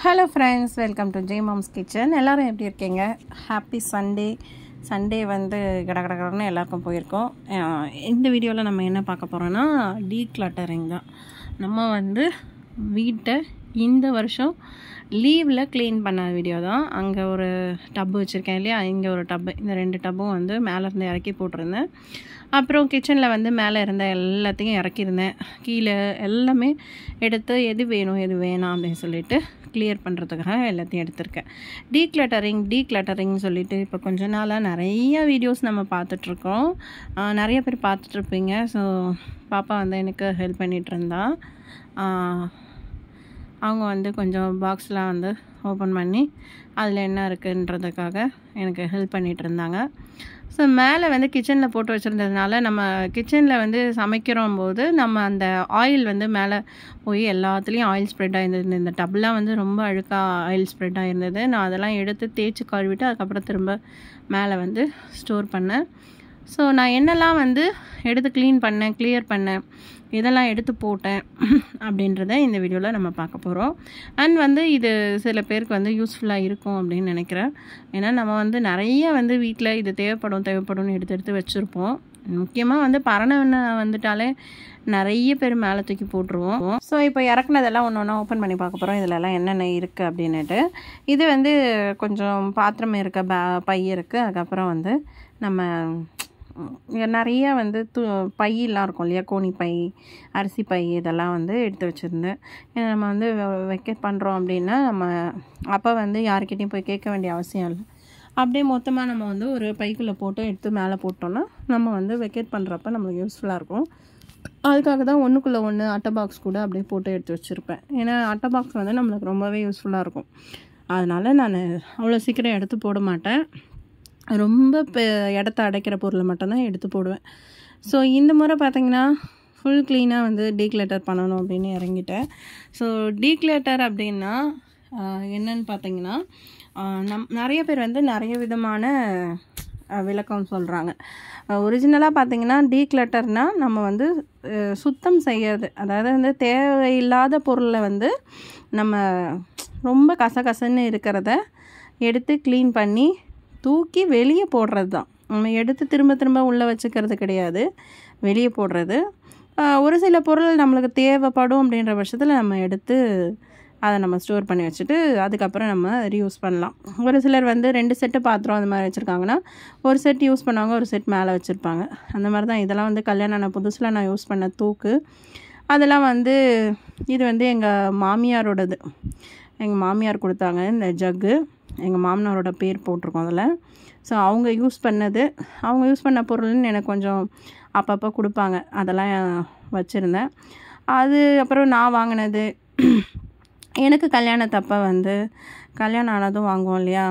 Hello friends, welcome to Jai moms kitchen. எல்லோரும் எப்படி இருக்கீங்க? ஹாப்பி சண்டே வந்து கடகடன்னு எல்லாருக்கும் போயிருக்கோம். இந்த வீடியோவில் நம்ம என்ன பார்க்க போகிறோன்னா டீக்ளட்டரிங் தான். நம்ம வந்து வீட்டை இந்த வருஷம் லீவில் க்ளீன் பண்ண வீடியோ தான். அங்கே ஒரு டப்பு வச்சுருக்கேன் இல்லையா, இங்கே ஒரு டப்பு, இந்த 2 டப்பும் வந்து மேலேருந்து இறக்கி போட்டிருந்தேன். அப்புறம் கிச்சனில் வந்து மேலே இருந்த எல்லாத்தையும் இறக்கியிருந்தேன். கீழே எல்லாமே எடுத்து எது வேணும் எது வேணாம் அப்படின்னு சொல்லிட்டு கிளியர் பண்ணுறதுக்காக எல்லாத்தையும் எடுத்திருக்கேன். டீக்ளட்டரிங் சொல்லிட்டு இப்போ கொஞ்ச நாளாக நிறைய வீடியோஸ் நம்ம பார்த்துட்ருக்கோம். நிறைய பேர் பார்த்துட்ருப்பீங்க. ஸோ பாப்பா வந்து எனக்கு ஹெல்ப் பண்ணிகிட்டு இருந்தா. அவங்க வந்து கொஞ்சம் பாக்ஸ்லாம் வந்து ஓப்பன் பண்ணி அதில் என்ன இருக்குன்றதுக்காக எனக்கு ஹெல்ப் பண்ணிகிட்டு இருந்தாங்க. ஸோ மேலே வந்து கிச்சனில் போட்டு வச்சுருந்ததுனால நம்ம கிச்சனில் வந்து சமைக்கிறோம் போது நம்ம அந்த ஆயில் வந்து மேலே போய் எல்லாத்துலேயும் ஆயில் ஸ்ப்ரெட் ஆகிருந்தது. இந்த டப்லாம் வந்து ரொம்ப அழுக்காக ஆயில் ஸ்ப்ரெட் ஆகிருந்தது. நான் அதெல்லாம் எடுத்து தேய்ச்சி கழுவிட்டு அதுக்கப்புறம் திரும்ப மேலே வந்து ஸ்டோர் பண்ணேன். ஸோ நான் என்னெல்லாம் வந்து எடுத்து கிளியர் பண்ணேன், இதெல்லாம் எடுத்து போட்டேன் அப்படின்றத இந்த வீடியோவில் நம்ம பார்க்க போகிறோம். அண்ட் வந்து இது சில பேருக்கு வந்து யூஸ்ஃபுல்லாக இருக்கும் அப்படின்னு நினைக்கிறேன். ஏன்னா நம்ம வந்து நிறைய வந்து வீட்டில் இது தேவைப்படும்னு எடுத்து வச்சுருப்போம். முக்கியமாக வந்து பரணவனை வந்துட்டாலே நிறைய பேர் மேலே தூக்கி போட்டுருவோம். ஸோ இப்போ இறக்குனதெல்லாம் ஒன்று ஒன்றா ஓப்பன் பண்ணி பார்க்க போகிறோம். இதிலெல்லாம் என்னென்ன இருக்குது அப்படின்னுட்டு. இது வந்து கொஞ்சம் பாத்திரம் இருக்க பை இருக்குது. அதுக்கப்புறம் வந்து நம்ம நிறைய வந்து பையெல்லாம் இருக்கும் இல்லையா, கோணி பை, அரிசி பை, இதெல்லாம் வந்து எடுத்து வச்சுருந்தேன். ஏன்னா நம்ம வந்து வெக்கேட் பண்ணுறோம் அப்படின்னா நம்ம அப்போ வந்து யாருக்கிட்டையும் போய் கேட்க வேண்டிய அவசியம் இல்லை. அப்படியே மொத்தமாக நம்ம வந்து ஒரு பைக்குள்ளே போட்டு எடுத்து மேலே போட்டோன்னா நம்ம வந்து வெக்கேட் பண்ணுறப்ப நம்மளுக்கு யூஸ்ஃபுல்லாக இருக்கும். அதுக்காக தான் ஒன்றுக்குள்ளே ஒன்று அட்டை பாக்ஸ் கூட அப்படியே போட்டு எடுத்து வச்சுருப்பேன். ஏன்னா அட்டை பாக்ஸ் வந்து நம்மளுக்கு ரொம்பவே யூஸ்ஃபுல்லாக இருக்கும். அதனால் நான் அவ்வளோ சீக்கிரம் எடுத்து போட மாட்டேன். ரொம்ப இடத்த அடைக்கிற பொருளை மட்டும்தான் எடுத்து போடுவேன். ஸோ இந்த முறை பார்த்திங்கன்னா ஃபுல் க்ளீனாக வந்து டீக்ளட்டர் பண்ணணும் அப்படின்னு இறங்கிட்டேன். ஸோ டீக்ளட்டர் அப்படின்னா என்னன்னு பார்த்திங்கன்னா நிறைய பேர் வந்து நிறைய விதமான விளக்கம் சொல்கிறாங்க. ஒரிஜினலாக பார்த்திங்கன்னா டீக்ளட்டர்னால் நம்ம வந்து சுத்தம் செய்யறது, அதாவது வந்து தேவையில்லாத பொருளை வந்து நம்ம ரொம்ப கசகசன்னு இருக்கிறத எடுத்து க்ளீன் பண்ணி தூக்கி வெளியே போடுறது தான். நம்ம எடுத்து திரும்ப உள்ளே வச்சுக்கிறது கிடையாது, வெளியே போடுறது. ஒரு சில பொருள் நம்மளுக்கு தேவைப்படும் அப்படின்ற பட்சத்தில் நம்ம எடுத்து அதை நம்ம ஸ்டோர் பண்ணி வச்சுட்டு அதுக்கப்புறம் நம்ம ரீயூஸ் பண்ணலாம். ஒரு சிலர் வந்து 2 செட்டு பாத்திரம் அந்த மாதிரி வச்சுருக்காங்கன்னா ஒரு செட் யூஸ் பண்ணுவாங்க, ஒரு செட் மேலே வச்சுருப்பாங்க. அந்த மாதிரி தான் இதெல்லாம் வந்து கல்யாணம் ஆன புதுசில் நான் யூஸ் பண்ண தூக்கு. அதெல்லாம் வந்து இது வந்து எங்கள் மாமியாரோடது. எங்கள் மாமியார் கொடுத்தாங்க இந்த ஜக்கு. எங்கள் மாமனாரோட பேர் போட்டிருக்கோம் அதில். ஸோ அவங்க யூஸ் பண்ண பொருள்னு எனக்கு கொஞ்சம் அப்பப்போ கொடுப்பாங்க. அதெல்லாம் வச்சுருந்தேன். அது அப்புறம் நான் வாங்கினது, எனக்கு கல்யாணத்தப்போ வந்து கல்யாணம் ஆனதும் வாங்குவோம் இல்லையா.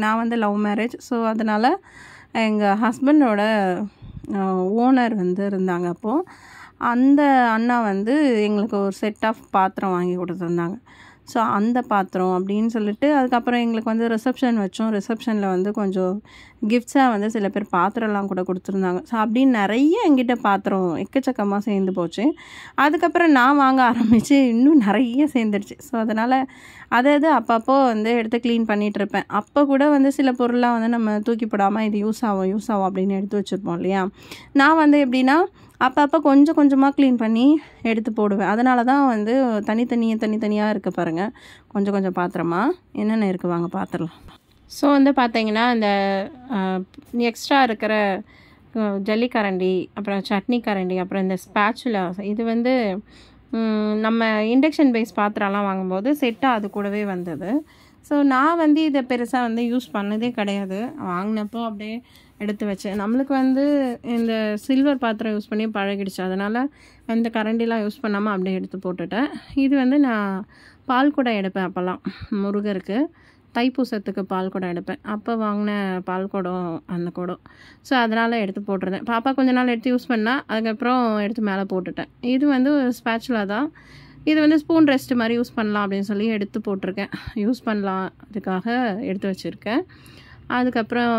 நான் வந்து லவ் மேரேஜ். ஸோ அதனால் எங்கள் ஹஸ்பண்டோட ஓனர் வந்து இருந்தாங்க. அப்போது அந்த அண்ணா வந்து எங்களுக்கு ஒரு செட் ஆஃப் பாத்திரம் வாங்கி கொடுத்துருந்தாங்க. ஸோ அந்த பாத்திரம் அப்படின்னு சொல்லிட்டு அதுக்கப்புறம் எங்களுக்கு வந்து ரிசப்ஷன் வச்சோம். ரிசப்ஷனில் வந்து கொஞ்சம் கிஃப்ட்ஸாக வந்து சில பேர் பாத்திரம்லாம் கூட கொடுத்துருந்தாங்க. ஸோ அப்படின்னு நிறைய எங்கிட்ட பாத்திரம் எக்கச்சக்கமாக சேர்ந்து போச்சு. அதுக்கப்புறம் நான் வாங்க ஆரம்பித்து இன்னும் நிறைய சேர்ந்துடுச்சு. ஸோ அதனால் அது அப்பப்போ வந்து எடுத்து க்ளீன் பண்ணிகிட்ருப்பேன். அப்போ கூட வந்து சில பொருள்லாம் வந்து நம்ம தூக்கி போடாமல் இது யூஸ் ஆகும் அப்படின்னு எடுத்து வச்சுருப்போம் இல்லையா. நான் வந்து எப்படின்னா அப்பப்போ கொஞ்சமாக க்ளீன் பண்ணி எடுத்து போடுவேன். அதனால தான் வந்து தனித்தனியாக இருக்குது பாருங்கள். கொஞ்சம் பாத்திரமாக என்னென்ன இருக்குது வாங்க பார்த்துடலாம். ஸோ வந்து பார்த்திங்கன்னா இந்த எக்ஸ்ட்ரா இருக்கிற ஜல்லிக்கரண்டி, அப்புறம் சட்னி கரண்டி, அப்புறம் இந்த ஸ்பேச்சுலா, இது வந்து நம்ம இண்டக்ஷன் பேஸ் பாத்திரம்லாம் வாங்கும்போது செட்டாக அது கூடவே வந்தது. ஸோ நான் வந்து இதை பெருசாக வந்து யூஸ் பண்ணதே கிடையாது. வாங்கினப்போ அப்படியே எடுத்து வச்சேன். நம்மளுக்கு வந்து இந்த சில்வர் பாத்திரம் யூஸ் பண்ணி பழகிடுச்சு. அதனால் அந்த கரண்டிலாம் யூஸ் பண்ணாமல் அப்படியே எடுத்து போட்டுட்டேன். இது வந்து நான் பால் குடம் எடுப்பேன். அப்போல்லாம் முருகருக்கு தைப்பூசத்துக்கு பால் குடம் எடுப்பேன். அப்போ வாங்கின பால் குடம் அந்த குடம். ஸோ அதனால் எடுத்து போட்டிருந்தேன். பாப்பா கொஞ்ச நாள் எடுத்து யூஸ் பண்ணால் அதுக்கப்புறம் எடுத்து மேலே போட்டுட்டேன். இது வந்து ஸ்பேச்சுலா தான். இது வந்து ஸ்பூன் ரெஸ்ட் மாதிரி யூஸ் பண்ணலாம் அப்படின்னு சொல்லி எடுத்து போட்டிருக்கேன். யூஸ் பண்ணலாம் அதுக்காக எடுத்து வச்சுருக்கேன். அதுக்கப்புறம்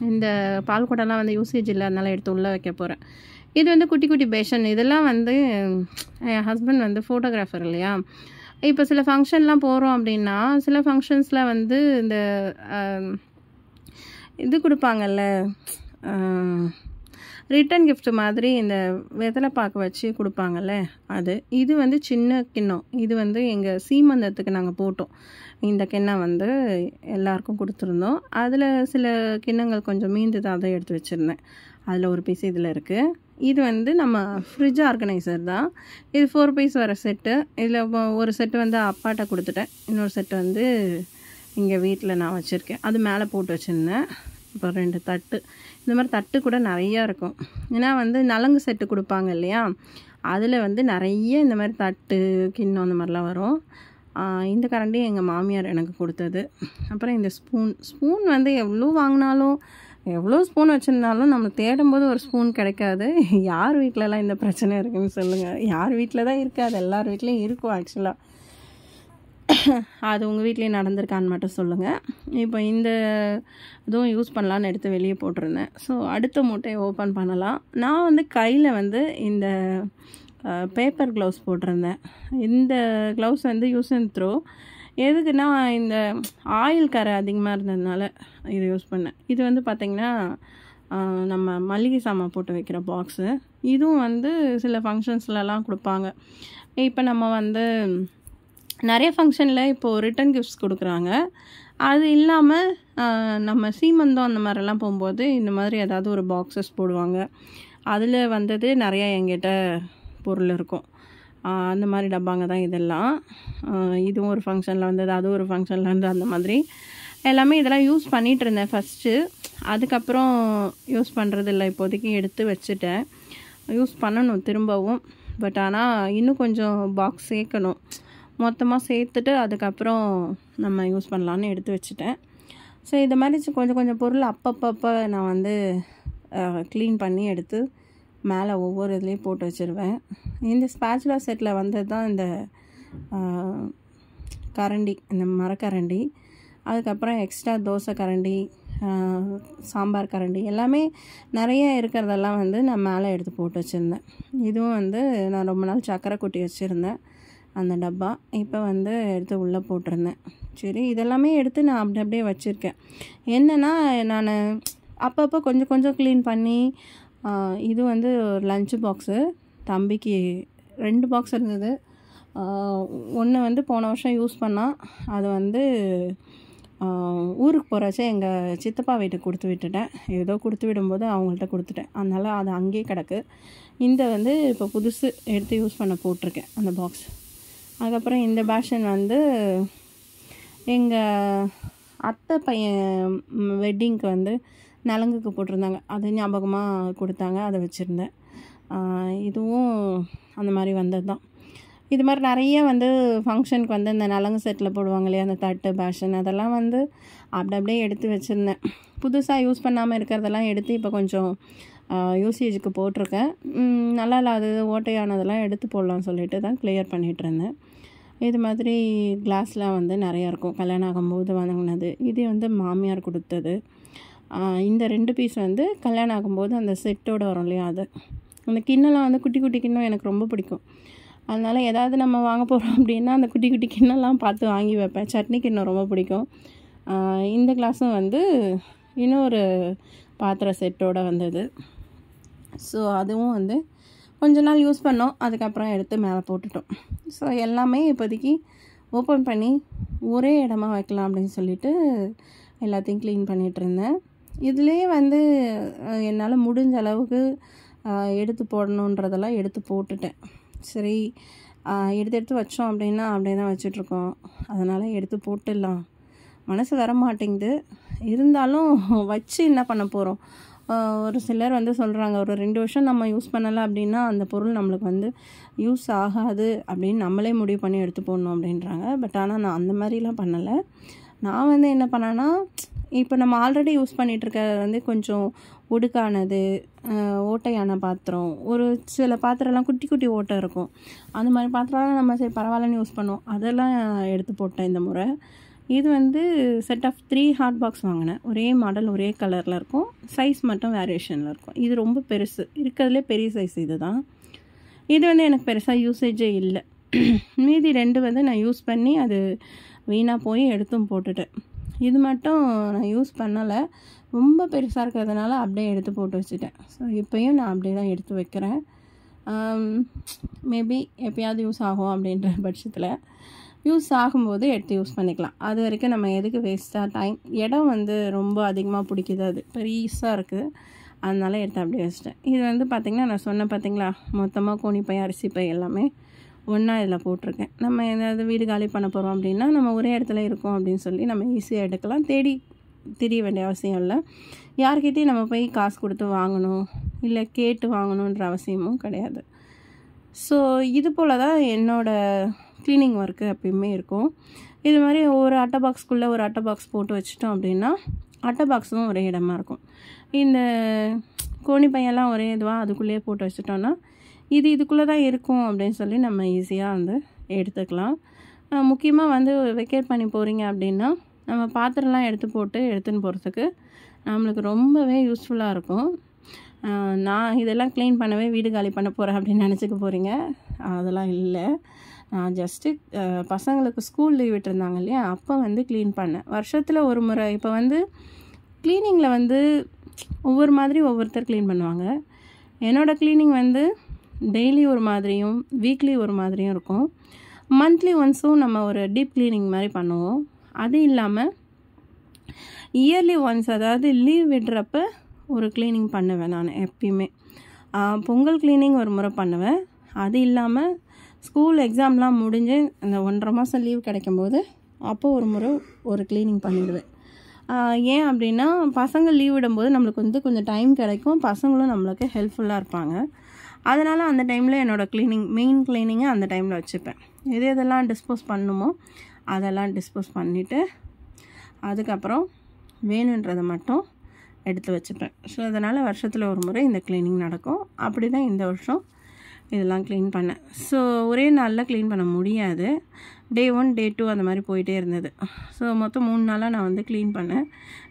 இந்த பால் குடம்லாம் வந்து யூசேஜ் இல்லை, அதனால் எடுத்து உள்ளே வைக்க போகிறேன். இது வந்து குட்டி பேஷன். இதெல்லாம் வந்து என் ஹஸ்பண்ட் வந்து ஃபோட்டோகிராஃபர் இல்லையா, இப்போ சில ஃபங்க்ஷன்லாம் போகிறோம் அப்படின்னா சில ஃபங்க்ஷன்ஸில் வந்து இந்த இது கொடுப்பாங்கல்ல, ரிட்டன் கிஃப்ட் மாதிரி இந்த வெத்தலை பாக்கு வச்சு கொடுப்பாங்கல்ல அது. இது வந்து சின்ன கிண்ணம். இது வந்து எங்கள் சீமந்தத்துக்கு நாங்கள் போட்டோம். இந்த கிண்ணம் வந்து எல்லாருக்கும் கொடுத்துருந்தோம். அதில் சில கிண்ணங்கள் கொஞ்சம் மீந்துட்டு அதை எடுத்து வச்சுருந்தேன். அதில் ஒரு பீஸ் இதில் இருக்குது. இது வந்து நம்ம ஃப்ரிட்ஜ் ஆர்கனைசர் தான். இது 4 பீஸ் வர செட்டு. இதில் ஒரு செட்டு வந்து அப்பாட்ட கொடுத்துட்டேன். இன்னொரு செட்டு வந்து இங்கே வீட்டில் நான் வச்சுருக்கேன். அது மேலே போட்டு வச்சுருந்தேன். இப்போ 2 தட்டு, இந்த மாதிரி தட்டு கூட நிறையா இருக்கும். ஏன்னா வந்து நலங்கு செட்டு கொடுப்பாங்க இல்லையா, அதில் வந்து நிறைய இந்த மாதிரி தட்டு கிண்ணம் அந்த மாதிரிலாம் வரும். இந்த கரண்டி எங்கள் மாமியார் எனக்கு கொடுத்தது. அப்புறம் இந்த ஸ்பூன் வந்து எவ்வளோ வாங்கினாலும் எவ்வளோ ஸ்பூன் வச்சுருந்தாலும் நம்ம தேடும்போது ஒரு ஸ்பூன் கிடைக்காது. யார் வீட்டிலலாம் இந்த பிரச்சனை இருக்குதுன்னு சொல்லுங்கள். யார் வீட்டில் தான் இருக்காது, எல்லார் வீட்லேயும் இருக்கும் ஆக்சுவலாக. அது உங்கள் வீட்லேயே நடந்திருக்கான்னு மட்டும் சொல்லுங்கள். இப்போ இந்த இதுவும் யூஸ் பண்ணலான்னு எடுத்து வெளியே போட்டிருந்தேன். ஸோ அடுத்த மூட்டையை ஓப்பன் பண்ணலாம். நான் வந்து கையில் வந்து இந்த பேப்பர் க்ளவுஸ் போட்டிருந்தேன். இந்த க்ளவுஸ் வந்து யூஸ் அண்ட் த்ரோ. எதுக்குன்னா இந்த ஆயில் கரை அதிகமாக இருந்ததுனால இது யூஸ் பண்ணேன். இது வந்து பார்த்திங்கன்னா நம்ம மளிகை சாமான் போட்டு வைக்கிற பாக்ஸு. இதுவும் வந்து சில ஃபங்க்ஷன்ஸ்லலாம் கொடுப்பாங்க. இப்போ நம்ம வந்து நிறைய ஃபங்க்ஷனில் இப்போது ரிட்டன் கிஃப்ட்ஸ் கொடுக்குறாங்க. அது இல்லாமல் நம்ம சீமந்தம் அந்த மாதிரிலாம் போகும்போது இந்த மாதிரி ஏதாவது ஒரு பாக்ஸஸ் போடுவாங்க. அதில் வந்தது நிறையா என்கிட்ட பொருள் இருக்கும். அந்த மாதிரி டப்பாங்க தான் இதெல்லாம். இதுவும் ஒரு ஃபங்க்ஷனில் வந்தது, அதுவும் ஒரு ஃபங்க்ஷனில் வந்து அந்த மாதிரி எல்லாமே இதெல்லாம் யூஸ் பண்ணிகிட்டு இருந்தேன் ஃபஸ்ட்டு. அதுக்கப்புறம் யூஸ் பண்ணுறது இல்லை, இப்போதைக்கு எடுத்து வச்சுட்டேன். யூஸ் பண்ணணும் திரும்பவும். பட் ஆனால் இன்னும் கொஞ்சம் பாக்ஸ் சேர்க்கணும். மொத்தமாக சேர்த்துட்டு அதுக்கப்புறம் நம்ம யூஸ் பண்ணலான்னு எடுத்து வச்சுட்டேன். ஸோ இது மாதிரி கொஞ்சம் கொஞ்சம் பொருள் அப்பப்போ நான் வந்து க்ளீன் பண்ணி எடுத்து மேலே ஒவ்வொரு இதுலேயும் போட்டு வச்சுருவேன். இந்த ஸ்பேச்சுலா செட்டில் வந்தது தான் இந்த கரண்டி, இந்த மரக்கரண்டி. அதுக்கப்புறம் எக்ஸ்ட்ரா தோசை கரண்டி, சாம்பார் கரண்டி எல்லாமே நிறைய இருக்கிறதெல்லாம் வந்து நான் மேலே எடுத்து போட்டு வச்சுருந்தேன். இதுவும் வந்து நான் ரொம்ப நாள் சக்கரை கொட்டி வச்சுருந்தேன் அந்த டப்பா. இப்போ வந்து எடுத்து உள்ளே போட்டிருந்தேன். சரி, இதெல்லாமே எடுத்து நான் அப்படியே வச்சுருக்கேன். என்னென்னா நான் அப்பப்போ கொஞ்சம் கொஞ்சம் க்ளீன் பண்ணி. இது வந்து ஒரு லஞ்சு பாக்ஸு. தம்பிக்கு 2 பாக்ஸ் இருந்தது. ஒன்று வந்து போன வருஷம் யூஸ் பண்ணால் அது வந்து ஊருக்கு போகிறச்சே எங்கள் சித்தப்பா வீட்டுக்கு கொடுத்து விட்டுட்டேன். ஏதோ கொடுத்து விடும்போது அவங்கள்ட்ட கொடுத்துட்டேன். அதனால் அது அங்கேயே கிடக்கு. இந்த வந்து இப்போ புதுசு எடுத்து யூஸ் பண்ண போட்டிருக்கேன் அந்த பாக்ஸ். அதுக்கப்புறம் இந்த பேஷன் வந்து எங்கள் அத்தை பையன் வெட்டிங்க்கு வந்து நலங்குக்கு போட்டிருந்தாங்க. அது ஞாபகமாக கொடுத்தாங்க, அதை வச்சுருந்தேன். இதுவும் அந்த மாதிரி வந்தது தான். இது மாதிரி நிறைய வந்து ஃபங்க்ஷனுக்கு வந்து இந்த நலங்கு செட்டில் போடுவாங்க இல்லையா, அந்த தட்டு பேஷன், அதெல்லாம் வந்து அப்படியே எடுத்து வச்சுருந்தேன். புதுசாக யூஸ் பண்ணாமல் இருக்கிறதெல்லாம் எடுத்து இப்போ கொஞ்சம் யூசேஜுக்கு போட்டிருக்கேன். நல்லா இல்லாதது ஓட்டையானதெல்லாம் எடுத்து போடலான்னு சொல்லிட்டு தான் கிளியர் பண்ணிகிட்டு இருந்தேன். இது மாதிரி கிளாஸ்லாம் வந்து நிறையா இருக்கும். கல்யாணம் ஆகும்போது வாங்கினது. இது வந்து மாமியார் கொடுத்தது. இந்த 2 பீஸ் வந்து கல்யாணம் ஆகும்போது அந்த செட்டோடு வரும் இல்லையா, அது. அந்த கிண்ணெல்லாம் வந்து குட்டி குட்டி கிண்ணம் எனக்கு ரொம்ப பிடிக்கும். அதனால் ஏதாவது நம்ம வாங்க போகிறோம் அப்படின்னா அந்த குட்டி குட்டி கிண்ணெல்லாம் பார்த்து வாங்கி வைப்பேன். சட்னி கிண்ணம் ரொம்ப பிடிக்கும். இந்த கிளாஸும் வந்து இன்னொரு பாத்திர செட்டோடு வந்தது. ஸோ அதுவும் வந்து கொஞ்ச நாள் யூஸ் பண்ணோம். அதுக்கப்புறம் எடுத்து மேலே போட்டுட்டோம். ஸோ எல்லாமே இப்போதைக்கு ஓப்பன் பண்ணி ஒரே இடமா வைக்கலாம் அப்படின்னு சொல்லிட்டு எல்லாத்தையும் க்ளீன் பண்ணிகிட்டு இருந்தேன். இதுலேயே வந்து என்னால் முடிஞ்ச அளவுக்கு எடுத்து போடணுன்றதெல்லாம் எடுத்து போட்டுட்டேன். சரி, எடுத்து வச்சோம் அப்படின்னா அப்படியே தான் வச்சிட்ருக்கோம். அதனால் எடுத்து போட்டுடலாம். மனசு வர மாட்டேங்குது. இருந்தாலும் வச்சு என்ன பண்ண போகிறோம். ஒரு சிலர் வந்து சொல்கிறாங்க, ஒரு 2 வருஷம் நம்ம யூஸ் பண்ணலை அப்படின்னா அந்த பொருள் நம்மளுக்கு வந்து யூஸ் ஆகாது அப்படின்னு நம்மளே முடிவு பண்ணி எடுத்து போடணும் அப்படின்றாங்க. பட் ஆனால் நான் அந்த மாதிரிலாம் பண்ணலை. நான் வந்து என்ன பண்ணேன்னா, இப்போ நம்ம ஆல்ரெடி யூஸ் பண்ணிகிட்ருக்க வந்து கொஞ்சம் ஒடுக்கானது, ஓட்டையான பாத்திரம், ஒரு சில பாத்திரம்லாம் குட்டி குட்டி ஓட்டை இருக்கும். அந்த மாதிரி பாத்திரம்லாம் நம்ம சரி பரவாயில்லன்னு யூஸ் பண்ணுவோம். அதெல்லாம் எடுத்து போட்டேன் இந்த முறை. இது வந்து செட் ஆஃப் 3 ஹாட் பாக்ஸ் வாங்கினேன். ஒரே மாடல், ஒரே கலரில் இருக்கும். சைஸ் மட்டும் வேரியேஷனில் இருக்கும். இது ரொம்ப பெருசு, இருக்கிறதுலே பெரிய சைஸ் இது தான். இது வந்து எனக்கு பெருசாக யூசேஜே இல்லை. மீதி 2 வந்து நான் யூஸ் பண்ணி அது வீணாக போய் எடுத்தும் போட்டுட்டேன். இது மட்டும் நான் யூஸ் பண்ணலை, ரொம்ப பெருசாக இருக்கிறதுனால அப்படியே எடுத்து போட்டு வச்சுட்டேன். ஸோ இப்போயும் நான் அப்படியே தான் எடுத்து வைக்கிறேன். மேபி எப்போயாவது யூஸ் ஆகும் அப்படின்ற பட்சத்தில் யூஸ் ஆகும்போது எடுத்து யூஸ் பண்ணிக்கலாம். அது வரைக்கும் நம்ம எதுக்கு வேஸ்ட்டாக டைம், இடம் வந்து ரொம்ப அதிகமாக பிடிக்குது, அது பெருசாக இருக்குது, அதனால எடுத்து அப்படியே வச்சிட்டேன். இது வந்து பார்த்திங்கன்னா நான் சொன்னேன் பார்த்திங்களா, மொத்தமாக கோணிப்பை அரிசி பை எல்லாமே ஒன்றா இதில் போட்டிருக்கேன். நம்ம ஏதாவது வீடு காலி பண்ண போகிறோம் அப்படின்னா நம்ம ஒரே இடத்துல இருக்கோம் அப்படின்னு சொல்லி நம்ம ஈஸியாக எடுக்கலாம், தேடி தெரிய வேண்டிய அவசியம் இல்லை. யார்கிட்டையும் நம்ம போய் காசு கொடுத்து வாங்கணும் இல்லை கேட்டு வாங்கணுன்ற அவசியமும் கிடையாது. ஸோ இது போல் தான் என்னோடய க்ளீனிங் ஒர்க்கு எப்பயுமே இருக்கும். இது மாதிரி ஒரு அட்டை பாக்ஸ்க்குள்ளே ஒரு அட்டை பாக்ஸ் போட்டு வச்சிட்டோம் அப்படின்னா அட்டை பாக்ஸும் ஒரே இடமா இருக்கும். இந்த கோணிப்பையெல்லாம் ஒரே இதுவாக அதுக்குள்ளேயே போட்டு வச்சிட்டோன்னா இதுக்குள்ளே தான் இருக்கும் அப்படின்னு சொல்லி நம்ம ஈஸியாக வந்து எடுத்துக்கலாம். முக்கியமாக வந்து வெக்கேட் பண்ணி போகிறீங்க அப்படின்னா நம்ம பாத்திரம்லாம் எடுத்து போட்டு எடுத்துன்னு போகிறதுக்கு நம்மளுக்கு ரொம்பவே யூஸ்ஃபுல்லாக இருக்கும். நான் இதெல்லாம் க்ளீன் பண்ணவே வீடு காலி பண்ண போகிறேன் அப்படின்னு நினச்சிக்க போகிறீங்க, அதெல்லாம் இல்லை. நான் ஜஸ்ட்டு பசங்களுக்கு ஸ்கூல் லீவ் விட்டுருந்தாங்க இல்லையா, அப்போ வந்து க்ளீன் பண்ணேன். வருஷத்தில் ஒரு முறை. இப்போ வந்து க்ளீனிங்கில் வந்து ஒவ்வொரு மாதிரி ஒவ்வொருத்தர் க்ளீன் பண்ணுவாங்க. என்னோடய க்ளீனிங் வந்து டெய்லி ஒரு மாதிரியும் வீக்லி ஒரு மாதிரியும் இருக்கும். மந்த்லி ஒன்ஸும் நம்ம ஒரு டீப் க்ளீனிங் மாதிரி பண்ணுவோம். அது இல்லாமல் இயர்லி ஒன்ஸ், அதாவது லீவ் விடுறப்ப ஒரு க்ளீனிங் பண்ணுவேன் நான் எப்பயுமே. பொங்கல் க்ளீனிங் ஒரு முறை பண்ணுவேன். அது இல்லாமல் ஸ்கூல் எக்ஸாம்லாம் முடிஞ்சு அந்த 1.5 மாதம் லீவ் கிடைக்கும்போது அப்போ ஒரு முறை ஒரு க்ளீனிங் பண்ணிவிடுவேன். ஏன் அப்படின்னா பசங்க லீவ் விடும்போது நம்மளுக்கு வந்து கொஞ்சம் டைம் கிடைக்கும், பசங்களும் நம்மளுக்கு ஹெல்ப்ஃபுல்லாக இருப்பாங்க. அதனால் அந்த டைமில் என்னோடய க்ளீனிங், மெயின் க்ளீனிங்கை அந்த டைமில் வச்சுப்பேன். எதெல்லாம் டிஸ்போஸ் பண்ணணுமோ அதெல்லாம் டிஸ்போஸ் பண்ணிவிட்டு அதுக்கப்புறம் வேணுன்றதை மட்டும் எடுத்து வச்சுப்பேன். ஸோ அதனால் வருஷத்தில் ஒரு முறை இந்த க்ளீனிங் நடக்கும். அப்படி தான் இந்த வருஷம் இதெல்லாம் க்ளீன் பண்ணேன். ஸோ ஒரே நாளில் க்ளீன் பண்ண முடியாது, டே 1 டே 2 அந்த மாதிரி போயிட்டே இருந்தது. ஸோ மொத்தம் 3 நாளாக நான் வந்து க்ளீன் பண்ணேன்.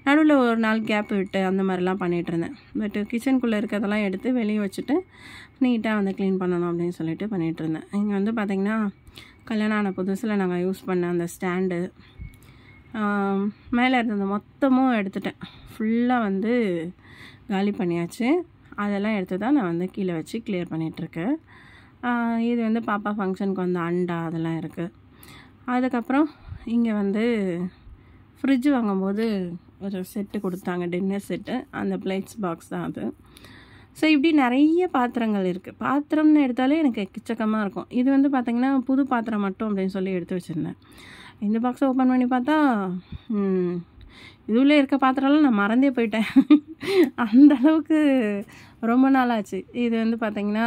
நடுவில் ஒரு நாள் கேப் விட்டு அந்த மாதிரிலாம் பண்ணிகிட்ருந்தேன். பட்டு கிச்சனுக்குள்ளே இருக்கிறதெல்லாம் எடுத்து வெளியே வச்சுட்டு நீட்டாக வந்து க்ளீன் பண்ணணும் அப்படின்னு சொல்லிட்டு பண்ணிகிட்ருந்தேன். இங்கே வந்து பார்த்திங்கன்னா கல்யாணம் ஆன புதுசில் நாங்கள் யூஸ் பண்ண அந்த ஸ்டாண்டு மேலே இருந்தது மொத்தமும் எடுத்துட்டேன். ஃபுல்லாக வந்து காலி பண்ணியாச்சு. அதெல்லாம் எடுத்து தான் நான் வந்து கீழே வச்சு கிளியர் பண்ணிகிட்ருக்கேன். இது வந்து பாப்பா ஃபங்க்ஷனுக்கு வந்து அண்டா அதெல்லாம் இருக்குது. அதுக்கப்புறம் இங்கே வந்து ஃப்ரிட்ஜ் வாங்கும்போது ஒரு செட்டு கொடுத்தாங்க, டின்னர் செட்டு. அந்த பிளேட்ஸ் பாக்ஸ் தான் அது. ஸோ இப்படி நிறைய பாத்திரங்கள் இருக்குது. பாத்திரம்னு எடுத்தாலே எனக்கு எக்கச்சக்கமாக இருக்கும். இது வந்து பார்த்திங்கன்னா புது பாத்திரம் மட்டும் அப்படின்னு சொல்லி எடுத்து வச்சுருந்தேன். இந்த பாக்ஸை ஓப்பன் பண்ணி பார்த்தா இதுவுள்ளே இருக்க பாத்திரம்லாம் நான் மறந்தே போயிட்டேன். அந்த அளவுக்கு ரொம்ப நாள் ஆச்சு. இது வந்து பார்த்திங்கன்னா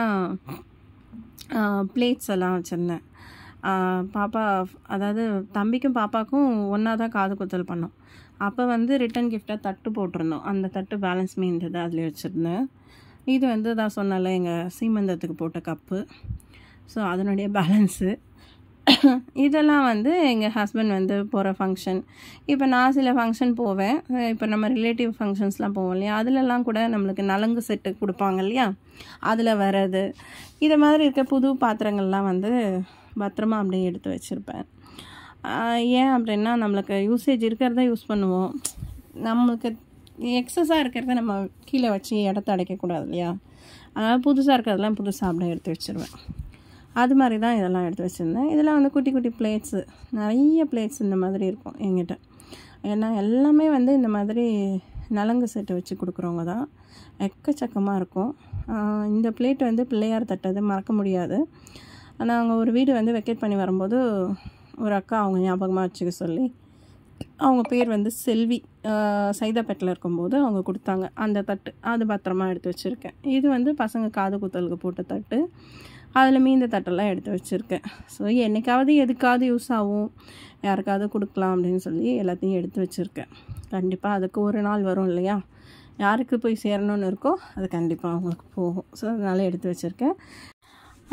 பிளேட்ஸ் எல்லாம் வச்சுருந்தேன். பாப்பா, அதாவது தம்பிக்கும் பாப்பாவுக்கும் ஒன்றா தான் காது குத்தல் பண்ணோம். அப்போ வந்து ரிட்டன் கிஃப்டாக தட்டு போட்டிருந்தோம். அந்த தட்டு பேலன்ஸ் மீந்தது அதில் வச்சுருந்தேன். இது வந்து தான் சொன்னால எங்கள் சீமந்தத்துக்கு போட்ட கப்பு. ஸோ அதனுடைய பேலன்ஸு. இதெல்லாம் வந்து எங்கள் ஹஸ்பண்ட் வந்து போகிற ஃபங்க்ஷன். இப்போ நான் சில ஃபங்க்ஷன் போவேன். இப்போ நம்ம ரிலேட்டிவ் ஃபங்க்ஷன்ஸ்லாம் போவோம் இல்லையா, அதிலெல்லாம் கூட நம்மளுக்கு நலங்கு செட்டு கொடுப்பாங்க இல்லையா, அதில் வர்றது. இதை மாதிரி இருக்க புது பாத்திரங்கள்லாம் வந்து பத்திரமா அப்படியே எடுத்து வச்சுருப்பேன். ஏன் அப்படின்னா நம்மளுக்கு யூசேஜ் இருக்கிறத யூஸ் பண்ணுவோம், நம்மளுக்கு எக்ஸஸாக இருக்கிறத நம்ம கீழே வச்சு இடத்த அடைக்கக்கூடாது இல்லையா. அதனால் புதுசாக இருக்கிறதெல்லாம் புதுசாக அப்படியே எடுத்து வச்சுருவேன். அது மாதிரி தான் இதெல்லாம் எடுத்து வச்சுருந்தேன். இதெல்லாம் வந்து குட்டி குட்டி பிளேட்ஸு, நிறைய பிளேட்ஸ் இந்த மாதிரி இருக்கும் என்கிட்ட. ஏன்னா எல்லாமே வந்து இந்த மாதிரி நலங்கு செட்டு வச்சு கொடுக்குறவங்க தான், எக்கச்சக்கமாக இருக்கும். இந்த பிளேட் வந்து பிள்ளையார் தட்டது மறக்க முடியாது. நாங்கள் ஒரு வீடு வந்து வெக்கேட் பண்ணி வரும்போது ஒரு அக்கா அவங்க ஞாபகமாக வச்சுக்க சொல்லி, அவங்க பேர் வந்து செல்வி, சைதாப்பேட்டில் இருக்கும்போது அவங்க கொடுத்தாங்க அந்த தட்டு. அது பத்திரமா எடுத்து வச்சுருக்கேன். இது வந்து பசங்க காது குத்தலுக்கு போட்ட தட்டு. அதில் மீந்த தட்டெல்லாம் எடுத்து வச்சுருக்கேன். ஸோ என்றைக்காவது எதுக்காவது யூஸ் ஆகும், யாருக்காவது கொடுக்கலாம் அப்படின்னு சொல்லி எல்லாத்தையும் எடுத்து வச்சுருக்கேன். கண்டிப்பாக அதுக்கு ஒரு நாள் வரும் இல்லையா, யாருக்கு போய் சேரணும்னு இருக்கோ அது கண்டிப்பாக அவங்களுக்கு போகும். ஸோ அதனால் எடுத்து வச்சுருக்கேன்.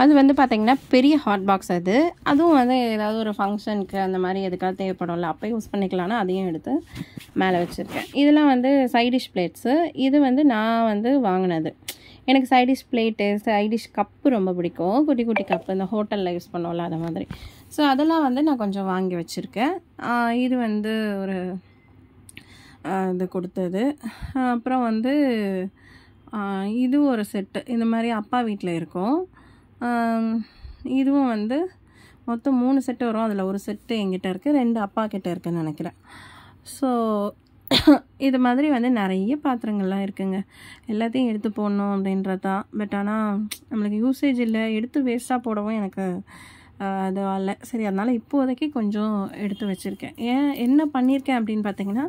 அது வந்து பார்த்திங்கன்னா பெரிய ஹாட் பாக்ஸ் அது. அதுவும் வந்து ஏதாவது ஒரு ஃபங்க்ஷனுக்கு அந்த மாதிரி எதுக்காவது தேவைப்படும்ல, அப்போ யூஸ் பண்ணிக்கலாம்னா அதையும் எடுத்து மேலே வச்சுருக்கேன். இதெல்லாம் வந்து சைடிஷ் பிளேட்ஸு. இது வந்து நான் வந்து வாங்கினது. எனக்கு side dish plate, side dish cup ரொம்ப பிடிக்கும். குட்டி குட்டி கப்பு இந்த ஹோட்டலில் யூஸ் பண்ணுவோம்ல அது மாதிரி. ஸோ அதெல்லாம் வந்து நான் கொஞ்சம் வாங்கி வச்சுருக்கேன். இது வந்து ஒரு இது கொடுத்தது. அப்புறம் வந்து இது ஒரு செட்டு இந்த மாதிரி அப்பா வீட்டில் இருக்கும். இதுவும் வந்து மொத்தம் 3 செட்டு வரும். அதில் ஒரு செட்டு எங்கிட்ட இருக்குது, 2 அப்பா கிட்டே இருக்குதுன்னு நினைக்கிறேன். ஸோ இது மாதிரி வந்து நிறைய பாத்திரங்கள்லாம் இருக்குங்க. எல்லாத்தையும் எடுத்து போடணும் அப்படின்றது தான். பட் ஆனால் நம்மளுக்கு யூசேஜ் இல்லை, எடுத்து வேஸ்ட்டாக போடவும் எனக்கு அது இல்லை. சரி, அதனால் இப்போதைக்கு கொஞ்சம் எடுத்து வச்சுருக்கேன். என்ன பண்ணியிருக்கேன் அப்படின்னு பார்த்தீங்கன்னா,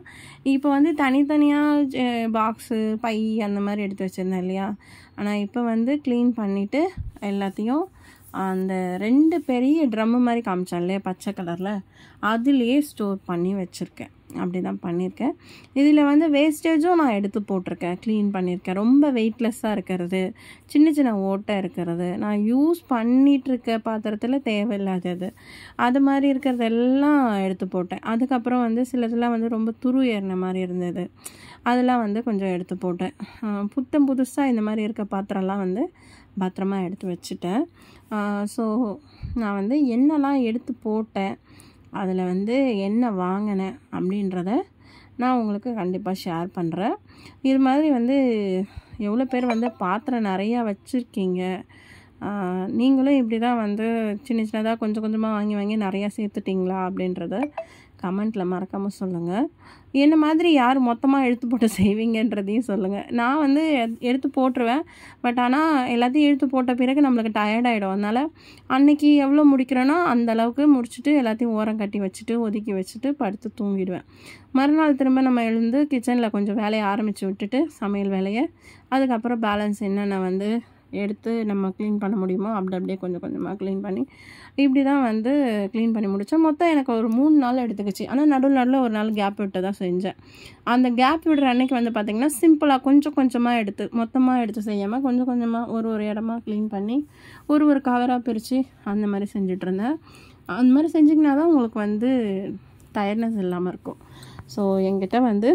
இப்போ வந்து தனித்தனியாக பாக்ஸு, பை அந்த மாதிரி எடுத்து வச்சுருந்தேன் இல்லையா. ஆனால் இப்போ வந்து க்ளீன் பண்ணிவிட்டு எல்லாத்தையும் அந்த 2 பெரிய ட்ரம்மு மாதிரி காமிச்சேன் இல்லையா பச்சை கலரில், அதுலேயே ஸ்டோர் பண்ணி வச்சுருக்கேன். அப்படி தான் பண்ணியிருக்கேன். இதில் வந்து வேஸ்டேஜும் நான் எடுத்து போட்டிருக்கேன், க்ளீன் பண்ணியிருக்கேன். ரொம்ப வெயிட்லெஸ்ஸாக இருக்கிறது, சின்ன சின்ன ஓட்டை இருக்கிறது, நான் யூஸ் பண்ணிகிட்ருக்க பாத்திரத்தில் தேவையில்லாதது, அது மாதிரி இருக்கிறதெல்லாம் எடுத்து போட்டேன். அதுக்கப்புறம் வந்து சிலதெல்லாம் வந்து ரொம்ப துரு ஏறின மாதிரி இருந்தது, அதெல்லாம் வந்து கொஞ்சம் எடுத்து போட்டேன். புதுசாக இந்த மாதிரி இருக்க பாத்திரம்லாம் வந்து பத்திரமா எடுத்து வச்சுட்டேன். ஸோ நான் வந்து என்னெல்லாம் எடுத்து போட்டேன், அதில் வந்து என்ன வாங்கினேன் அப்படின்றத நான் உங்களுக்கு கண்டிப்பாக ஷேர் பண்ணுறேன். இது மாதிரி வந்து எவ்வளோ பேர் வந்து பாத்திரம் நிறையா வச்சுருக்கீங்க, நீங்களும் இப்படி தான் வந்து சின்ன சின்னதாக கொஞ்சம் கொஞ்சமாக வாங்கி வாங்கி நிறையா சேர்த்துட்டிங்களா அப்படின்றத கமெண்ட்டில் மறக்காமல் சொல்லுங்கள். என்ன மாதிரி யார் மொத்தமாக எடுத்து போட்டு செய்வீங்கன்றதையும் சொல்லுங்கள். நான் வந்து எடுத்து போட்டுருவேன். பட் ஆனால் எல்லாத்தையும் எடுத்து போட்ட பிறகு நம்மளுக்கு டயர்டாகிடும். அதனால் அன்றைக்கி எவ்வளோ முடிக்கிறேனோ அந்த அளவுக்கு முடிச்சுட்டு எல்லாத்தையும் ஓரம் கட்டி வச்சுட்டு ஒதுக்கி வச்சுட்டு படுத்து தூங்கிடுவேன். மறுநாள் திரும்ப நம்ம எழுந்து கிச்சனில் கொஞ்சம் வேலையை ஆரம்பித்து விட்டுட்டு சமையல் வேலையை, அதுக்கப்புறம் பேலன்ஸ் என்னென்ன வந்து எடுத்து நம்ம க்ளீன் பண்ண முடியுமோ அப்படியே கொஞ்சம் கொஞ்சமாக க்ளீன் பண்ணி இப்படி தான் வந்து க்ளீன் பண்ணி முடித்தேன். மொத்தம் எனக்கு ஒரு 3 நாள் எடுத்துக்கிச்சு. ஆனால் நடுவில் ஒரு நாள் கேப் விட்டு தான் செஞ்சேன். அந்த கேப் விடுற அன்றைக்கி வந்து பார்த்திங்கன்னா சிம்பிளாக கொஞ்சம் கொஞ்சமாக எடுத்து மொத்தமாக எடுத்து செய்யாமல் கொஞ்சம் கொஞ்சமாக ஒரு இடமா க்ளீன் பண்ணி ஒரு கவராக பிரித்து அந்த மாதிரி செஞ்சிட்ருந்தேன். அந்த மாதிரி செஞ்சிங்கன்னா தான் உங்களுக்கு வந்து டயர்ட்னஸ் இல்லாமல் இருக்கும். ஸோ என்கிட்ட வந்து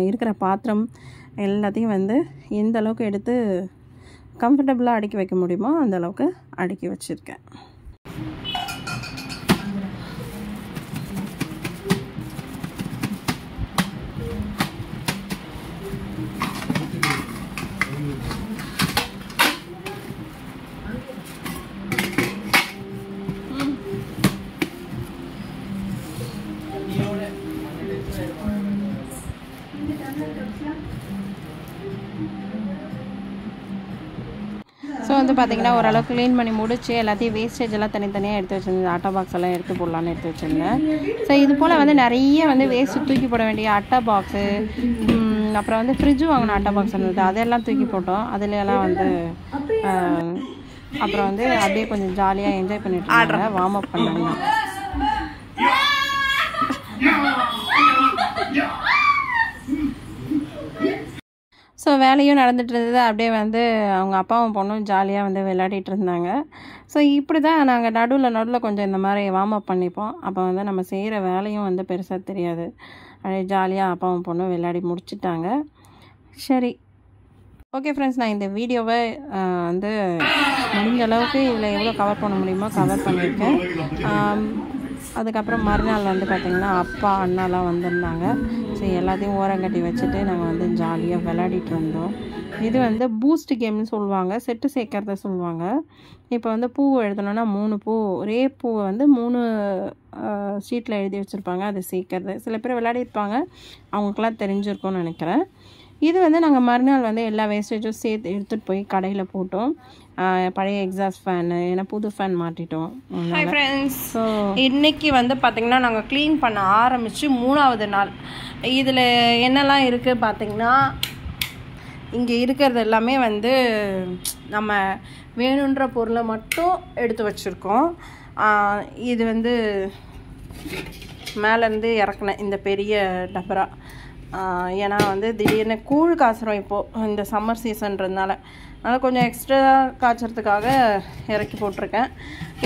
இருக்கிற பாத்திரம் எல்லாத்தையும் வந்து எந்த அளவுக்கு எடுத்து கம்ஃபர்டபுளாக அடுக்கி வைக்க முடியுமோ அந்த அளவுக்கு அடுக்கி வச்சுருக்கேன். ஸோ வந்து பார்த்திங்கன்னா ஓரளவுக்கு க்ளீன் பண்ணி முடிச்சு எல்லாத்தையும் வேஸ்டேஜ் எல்லாம் தனித்தனியாக எடுத்து வச்சுருந்தேன். அட்டை பாக்ஸ் எல்லாம் எடுத்து போடலான்னு எடுத்து வச்சுருந்தேன். ஸோ இது போல் வந்து நிறைய வந்து வேஸ்ட்டு தூக்கி போட வேண்டிய அட்டை பாக்ஸு, அப்புறம் வந்து ஃப்ரிட்ஜு வாங்கின அட்டை பாக்ஸ் இருந்தது, அதெல்லாம் தூக்கி போட்டோம். அதுலலாம் வந்து அப்புறம் வந்து அப்படியே கொஞ்சம் ஜாலியாக என்ஜாய் பண்ணிட்டு இருந்தாங்க, வார்ம் அப் பண்ணாங்க. ஸோ வேலையும் நடந்துகிட்டு இருந்தது. அப்படியே வந்து அவங்க அப்பாவும் பொண்ணும் ஜாலியாக வந்து விளையாடிட்டு இருந்தாங்க. ஸோ இப்படி தான் நாங்கள் நடுவில் கொஞ்சம் இந்த மாதிரி வார்ம் அப் பண்ணிப்போம். அப்போ வந்து நம்ம செய்கிற வேலையும் வந்து பெருசாக தெரியாது. அப்படியே ஜாலியாக அப்பாவும் பொண்ணும் விளையாடி முடிச்சுட்டாங்க. சரி, ஓகே ஃப்ரெண்ட்ஸ், நான் இந்த வீடியோவை வந்து முடிஞ்ச அளவுக்கு இதில் எவ்வளோ கவர் பண்ண முடியுமோ கவர் பண்ணியிருக்கேன். அதுக்கப்புறம் மறுநாள் வந்து பார்த்திங்கன்னா அப்பா அண்ணாலாம் வந்திருந்தாங்க. ஸோ எல்லாத்தையும் ஓரம் கட்டி வச்சுட்டு நாங்கள் வந்து ஜாலியாக விளையாடிட்டு இருந்தோம். இது வந்து பூஸ்ட் கேம்னு சொல்லுவாங்க, செட்டு சேர்க்கறத சொல்லுவாங்க. இப்போ வந்து பூ எழுதணுன்னா 3 பூ, ஒரே பூவை வந்து 3 ஷீட்டில் எழுதி வச்சுருப்பாங்க, அது சேர்க்கறது. சில பேர் விளையாடிருப்பாங்க, அவங்களுக்குலாம் தெரிஞ்சிருக்கும்னு நினைக்கிறேன். இது வந்து நாங்கள் மறுநாள் வந்து எல்லா வேஸ்டேஜும் சேர்த்து எடுத்துகிட்டு போய் கடையில் போட்டோம். பழைய எக்ஸாஸ்ட் ஃபேனு, ஏன்னா புது ஃபேன் மாட்டிட்டோம். ஹாய் ஃப்ரெண்ட்ஸ், ஸோ இன்றைக்கி வந்து பார்த்திங்கன்னா நாங்கள் க்ளீன் பண்ண ஆரம்பித்து 3ஆவது நாள். இதில் என்னெல்லாம் இருக்குது பார்த்திங்கன்னா, இங்கே இருக்கிறது எல்லாமே வந்து நம்ம வேணுன்ற பொருளை மட்டும் எடுத்து வச்சுருக்கோம். இது வந்து மேலேருந்து இறக்குனேன் இந்த பெரிய டபரா. ஏன்னா வந்து திடீர்னு கூழ் காய்ச்சறோம் இப்போது இந்த சம்மர் சீசன்றதுனால, அதனால் கொஞ்சம் எக்ஸ்ட்ரா காய்ச்சறதுக்காக இறக்கி போட்டிருக்கேன்.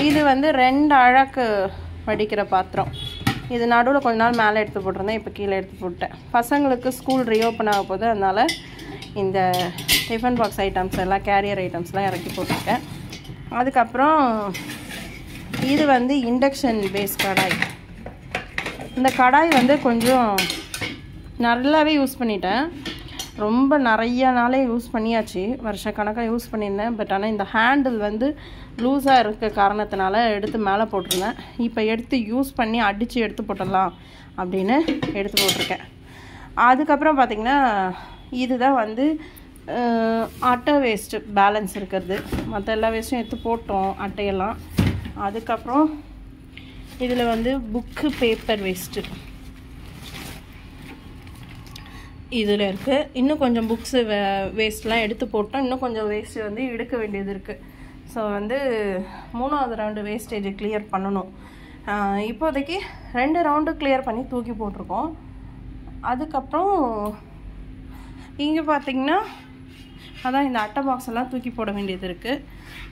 இது வந்து 2 அழகு வடிக்கிற பாத்திரம். இது நடுவில் கொஞ்ச நாள் மேலே எடுத்து போட்டிருந்தேன், இப்போ கீழே எடுத்து போட்டேன். பசங்களுக்கு ஸ்கூல் ரீஓப்பன் ஆக போகுது, அதனால் இந்த டிஃபன் பாக்ஸ் ஐட்டம்ஸ் எல்லாம் கேரியர் ஐட்டம்ஸ்லாம் இறக்கி போட்டிருக்கேன். அதுக்கப்புறம் இது வந்து இண்டக்ஷன் பேஸ் கடாய். இந்த கடாய் வந்து கொஞ்சம் நல்லாவே யூஸ் பண்ணிட்டேன். ரொம்ப நிறைய நாளே யூஸ் பண்ணியாச்சு, வருஷக்கணக்காக யூஸ் பண்ணியிருந்தேன். பட் ஆனால் இந்த ஹேண்டில் வந்து லூஸாக இருக்க காரணத்தினால எடுத்து மேலே போட்டிருந்தேன். இப்போ எடுத்து யூஸ் பண்ணி அடித்து எடுத்து போட்டுடலாம் அப்படின்னு எடுத்து போட்டிருக்கேன். அதுக்கப்புறம் பார்த்திங்கன்னா இதுதான் வந்து அட்டை வேஸ்ட்டு பேலன்ஸ் இருக்கிறது. மற்ற எல்லா வேஸ்ட்டும் எடுத்து போட்டோம் அட்டையெல்லாம். அதுக்கப்புறம் இதில் வந்து புக்கு பேப்பர் வேஸ்ட்டு இதில் இருக்குது. இன்னும் கொஞ்சம் புக்ஸு வேஸ்ட்லாம் எடுத்து போட்டோம். இன்னும் கொஞ்சம் வேஸ்ட்டு வந்து எடுக்க வேண்டியது இருக்குது. ஸோ வந்து 3வது ரவுண்டு வேஸ்டேஜை கிளியர் பண்ணணும். இப்போதைக்கு 2 ரவுண்டு கிளியர் பண்ணி தூக்கி போட்டிருக்கோம். அதுக்கப்புறம் இங்கே பார்த்திங்கன்னா அதான் இந்த அட்டை பாக்ஸ் எல்லாம் தூக்கி போட வேண்டியது இருக்குது.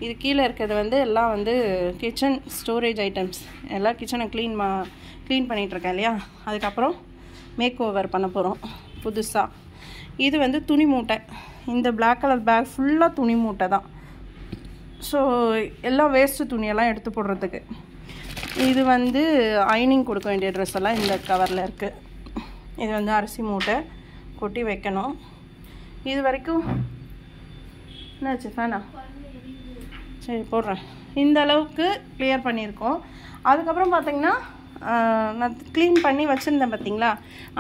இது கீழே இருக்கிறது வந்து எல்லாம் வந்து கிச்சன் ஸ்டோரேஜ் ஐட்டம்ஸ் எல்லாம் கிச்சனை க்ளீன் பண்ணிகிட்ருக்கேன் இல்லையா. அதுக்கப்புறம் மேக் ஓவர் பண்ண போகிறோம் புதுசாக. இது வந்து துணி மூட்டை. இந்த பிளாக் கலர் பேக் ஃபுல்லாக துணி மூட்டை தான். ஸோ எல்லாம் வேஸ்ட்டு துணியெல்லாம் எடுத்து போடுறதுக்கு. இது வந்து அயனிங் கொடுக்க வேண்டிய ட்ரெஸ் எல்லாம் இந்த கவரில் இருக்குது. இது வந்து அரிசி மூட்டை கொட்டி வைக்கணும். இது வரைக்கும் என்னாச்சு ஃபேனா? சரி போடுறேன். இந்த அளவுக்கு கிளியர் பண்ணியிருக்கோம். அதுக்கப்புறம் பார்த்திங்கன்னா நான் க்ளீன் பண்ணி வச்சுருந்தேன் பார்த்திங்களா,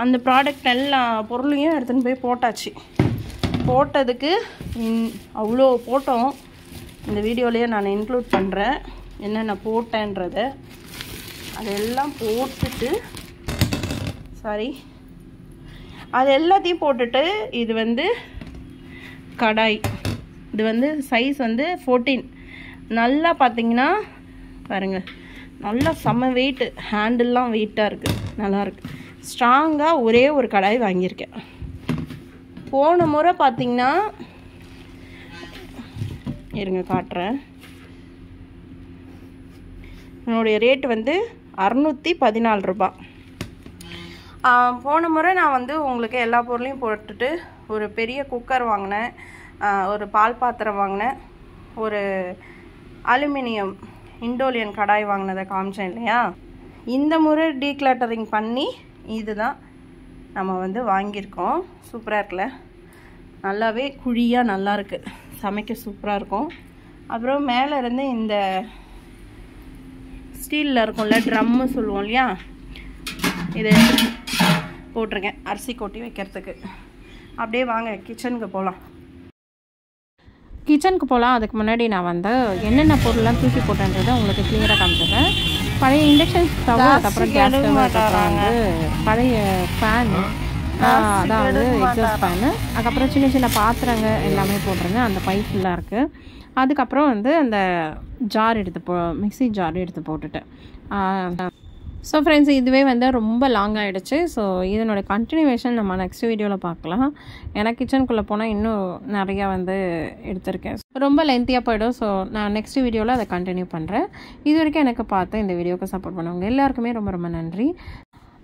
அந்த ப்ராடக்ட் எல்லா பொருளையும் எடுத்துன்னு போய் போட்டாச்சு. போட்டதுக்கு அவ்வளோ போட்டோம். இந்த வீடியோலேயே நான் இன்க்ளூட் பண்ணுறேன் என்னென்ன போட்டேன்றதை. அதெல்லாம் போட்டுட்டு அது எல்லாத்தையும் போட்டுட்டு இது வந்து கடாய். இது வந்து சைஸ் வந்து 14. நல்லா பார்த்திங்கன்னா பாருங்கள், நல்லா செம்ம வெயிட்டு. ஹேண்டில்லாம் வெயிட்டாக இருக்குது, நல்லாயிருக்கு. ஸ்ட்ராங்காக ஒரே ஒரு கடாய் வாங்கியிருக்கேன். போன முறை பார்த்திங்கன்னா இருங்க காட்டுறேன். என்னுடைய ரேட்டு வந்து 614 ரூபா. போன முறை நான் வந்து உங்களுக்கு எல்லா பொருளையும் போட்டுட்டு ஒரு பெரிய குக்கர் வாங்கினேன், ஒரு பால் பாத்திரம் வாங்கினேன், ஒரு அலுமினியம் இண்டோலியன் கடாய் வாங்கினதை காமிச்சேன் இல்லையா. இந்த முறை டீக்ளட்டரிங் பண்ணி இதுதான் நம்ம வந்து வாங்கியிருக்கோம். சூப்பராக இருக்குல்ல, நல்லாவே குழியாக நல்லாயிருக்கு, சமைக்க சூப்பராக இருக்கும். அப்புறம் மேலே இருந்து இந்த ஸ்டீலில் இருக்கும்ல ட்ரம்மு சொல்லுவோம் இல்லையா, இது போட்டிருக்கேன் அரிசி கொட்டி வைக்கிறதுக்கு. அப்படியே வாங்க கிச்சனுக்கு போகலாம். அதுக்கு முன்னாடி நான் வந்து என்னென்ன பொருள்லாம் தூக்கி போட்டேன்றதை உங்களுக்கு கிளியராக காமிச்சிடுறேன். பழைய இண்டக்ஷன் ஸ்டவ், அதுக்கப்புறம் கேஸ் ஸ்டவ், வந்து பழைய ஃபேனு, அதாவது எக்ஸாஸ்ட் ஃபேனு, அதுக்கப்புறம் சின்ன சின்ன பாத்திரங்க எல்லாமே போட்டிருங்க. அந்த பைப் ஃபுல்லாக இருக்குது. அதுக்கப்புறம் வந்து அந்த ஜார் மிக்ஸி ஜார் எடுத்து போட்டுட்டேன். ஸோ ஃப்ரெண்ட்ஸ், இதுவே வந்து ரொம்ப லாங் ஆகிடுச்சு. ஸோ இதனோட கண்டினியூவேஷன் நம்ம நெக்ஸ்ட் வீடியோவில் பார்க்கலாம். ஏன்னா கிச்சனுக்குள்ளே போனால் இன்னும் நிறையா வந்து எடுத்திருக்கேன், ரொம்ப லென்த்தியாக போய்டும். ஸோ நான் நெக்ஸ்ட் வீடியோவில் அதை கண்டினியூ பண்ணுறேன். இது வரைக்கும் எனக்கு பார்த்து இந்த வீடியோவுக்கு சப்போர்ட் பண்ணுவாங்க எல்லாருக்குமே ரொம்ப ரொம்ப நன்றி.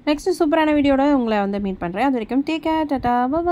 நெக்ஸ்ட்டு சூப்பரான வீடியோட உங்களை வந்து மீட் பண்ணுறேன். அது வரைக்கும் டேக் கேர், டாடா, பாய்.